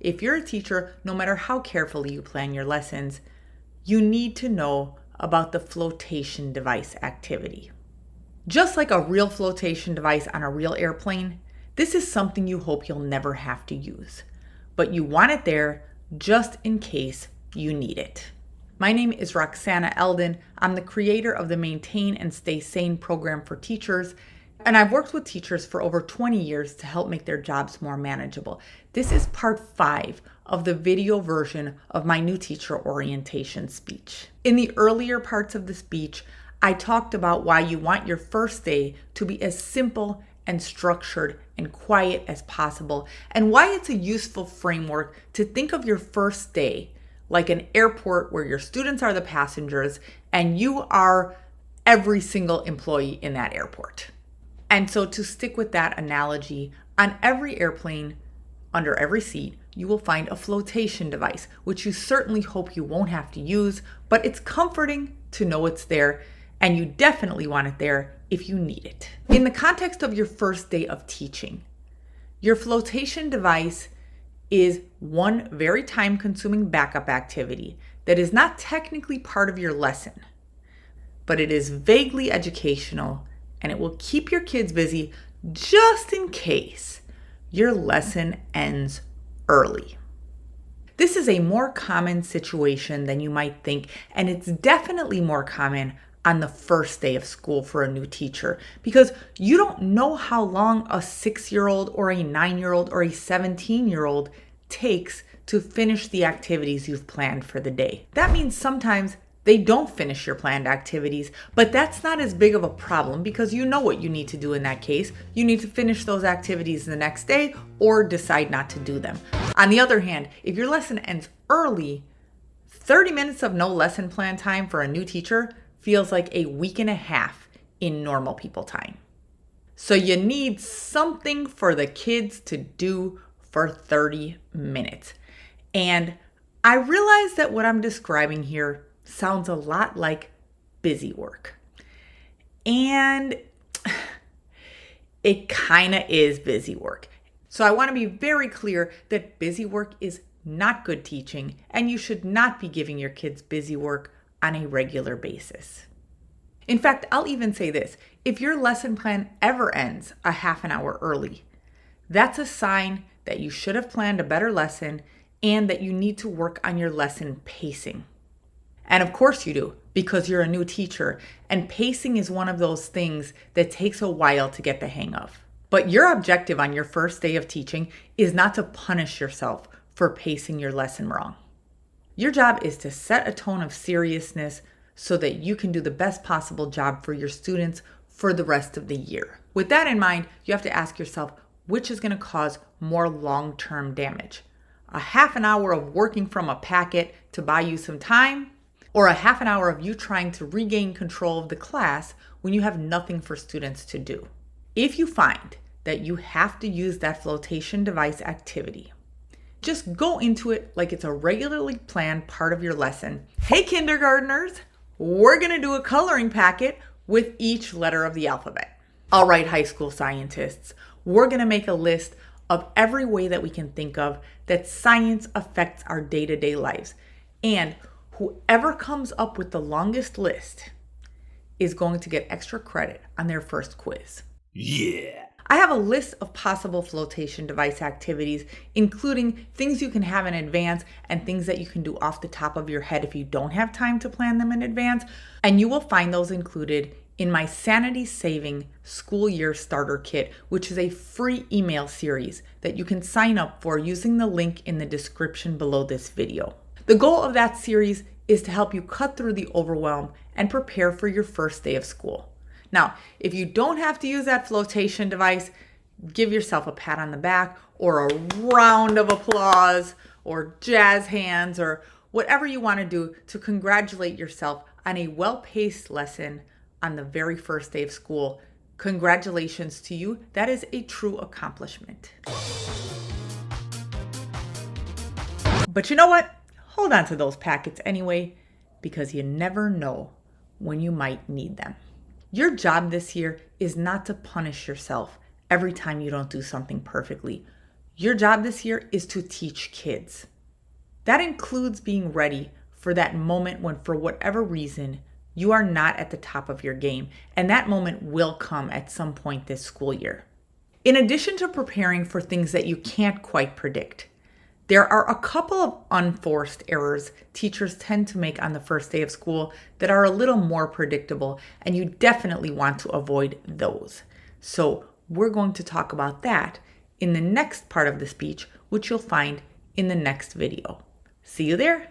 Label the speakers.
Speaker 1: if you're a teacher, no matter how carefully you plan your lessons, you need to know about the flotation device activity. Just like a real flotation device on a real airplane, this is something you hope you'll never have to use, but you want it there just in case you need it. My name is Roxana Eldon. I'm the creator of the Maintain and Stay Sane program for teachers, and I've worked with teachers for over 20 years to help make their jobs more manageable. This is part 5 of the video version of my new teacher orientation speech. In the earlier parts of the speech, I talked about why you want your first day to be as simple and structured and quiet as possible, and why it's a useful framework to think of your first day like an airport where your students are the passengers and you are every single employee in that airport. And so to stick with that analogy, on every airplane, under every seat, you will find a flotation device, which you certainly hope you won't have to use, but it's comforting to know it's there, and you definitely want it there if you need it. In the context of your first day of teaching, your flotation device is one very time-consuming backup activity that is not technically part of your lesson, but it is vaguely educational, and it will keep your kids busy just in case your lesson ends early. This is a more common situation than you might think, and it's definitely more common on the first day of school for a new teacher, because you don't know how long a 6-year-old or a 9-year-old or a 17-year-old takes to finish the activities you've planned for the day. That means sometimes they don't finish your planned activities, but that's not as big of a problem because you know what you need to do in that case. You need to finish those activities the next day or decide not to do them. On the other hand, if your lesson ends early, 30 minutes of no lesson plan time for a new teacher feels like a week and a half in normal people time. So you need something for the kids to do for 30 minutes. And I realize that what I'm describing here sounds a lot like busy work. And it kind of is busy work. So I want to be very clear that busy work is not good teaching, and you should not be giving your kids busy work on a regular basis. In fact, I'll even say this: if your lesson plan ever ends a half an hour early, that's a sign that you should have planned a better lesson and that you need to work on your lesson pacing. And of course you do, because you're a new teacher, and pacing is one of those things that takes a while to get the hang of. But your objective on your first day of teaching is not to punish yourself for pacing your lesson wrong. Your job is to set a tone of seriousness so that you can do the best possible job for your students for the rest of the year. With that in mind, you have to ask yourself, which is going to cause more long-term damage? A half an hour of working from a packet to buy you some time, or a half an hour of you trying to regain control of the class when you have nothing for students to do? If you find that you have to use that flotation device activity, just go into it like it's a regularly planned part of your lesson. Hey, kindergartners, we're going to do a coloring packet with each letter of the alphabet. All right, high school scientists, we're going to make a list of every way that we can think of that science affects our day-to-day lives. And whoever comes up with the longest list is going to get extra credit on their first quiz.
Speaker 2: Yeah!
Speaker 1: I have a list of possible flotation device activities, including things you can have in advance and things that you can do off the top of your head if you don't have time to plan them in advance. And you will find those included in my Sanity Saving School Year Starter Kit, which is a free email series that you can sign up for using the link in the description below this video. The goal of that series is to help you cut through the overwhelm and prepare for your first day of school. Now, if you don't have to use that flotation device, give yourself a pat on the back or a round of applause or jazz hands or whatever you want to do to congratulate yourself on a well-paced lesson on the very first day of school. Congratulations to you. That is a true accomplishment. But you know what? Hold on to those packets anyway, because you never know when you might need them. Your job this year is not to punish yourself every time you don't do something perfectly. Your job this year is to teach kids. That includes being ready for that moment when, for whatever reason, you are not at the top of your game, and that moment will come at some point this school year. In addition to preparing for things that you can't quite predict, there are a couple of unforced errors teachers tend to make on the first day of school that are a little more predictable, and you definitely want to avoid those. So we're going to talk about that in the next part of the speech, which you'll find in the next video. See you there.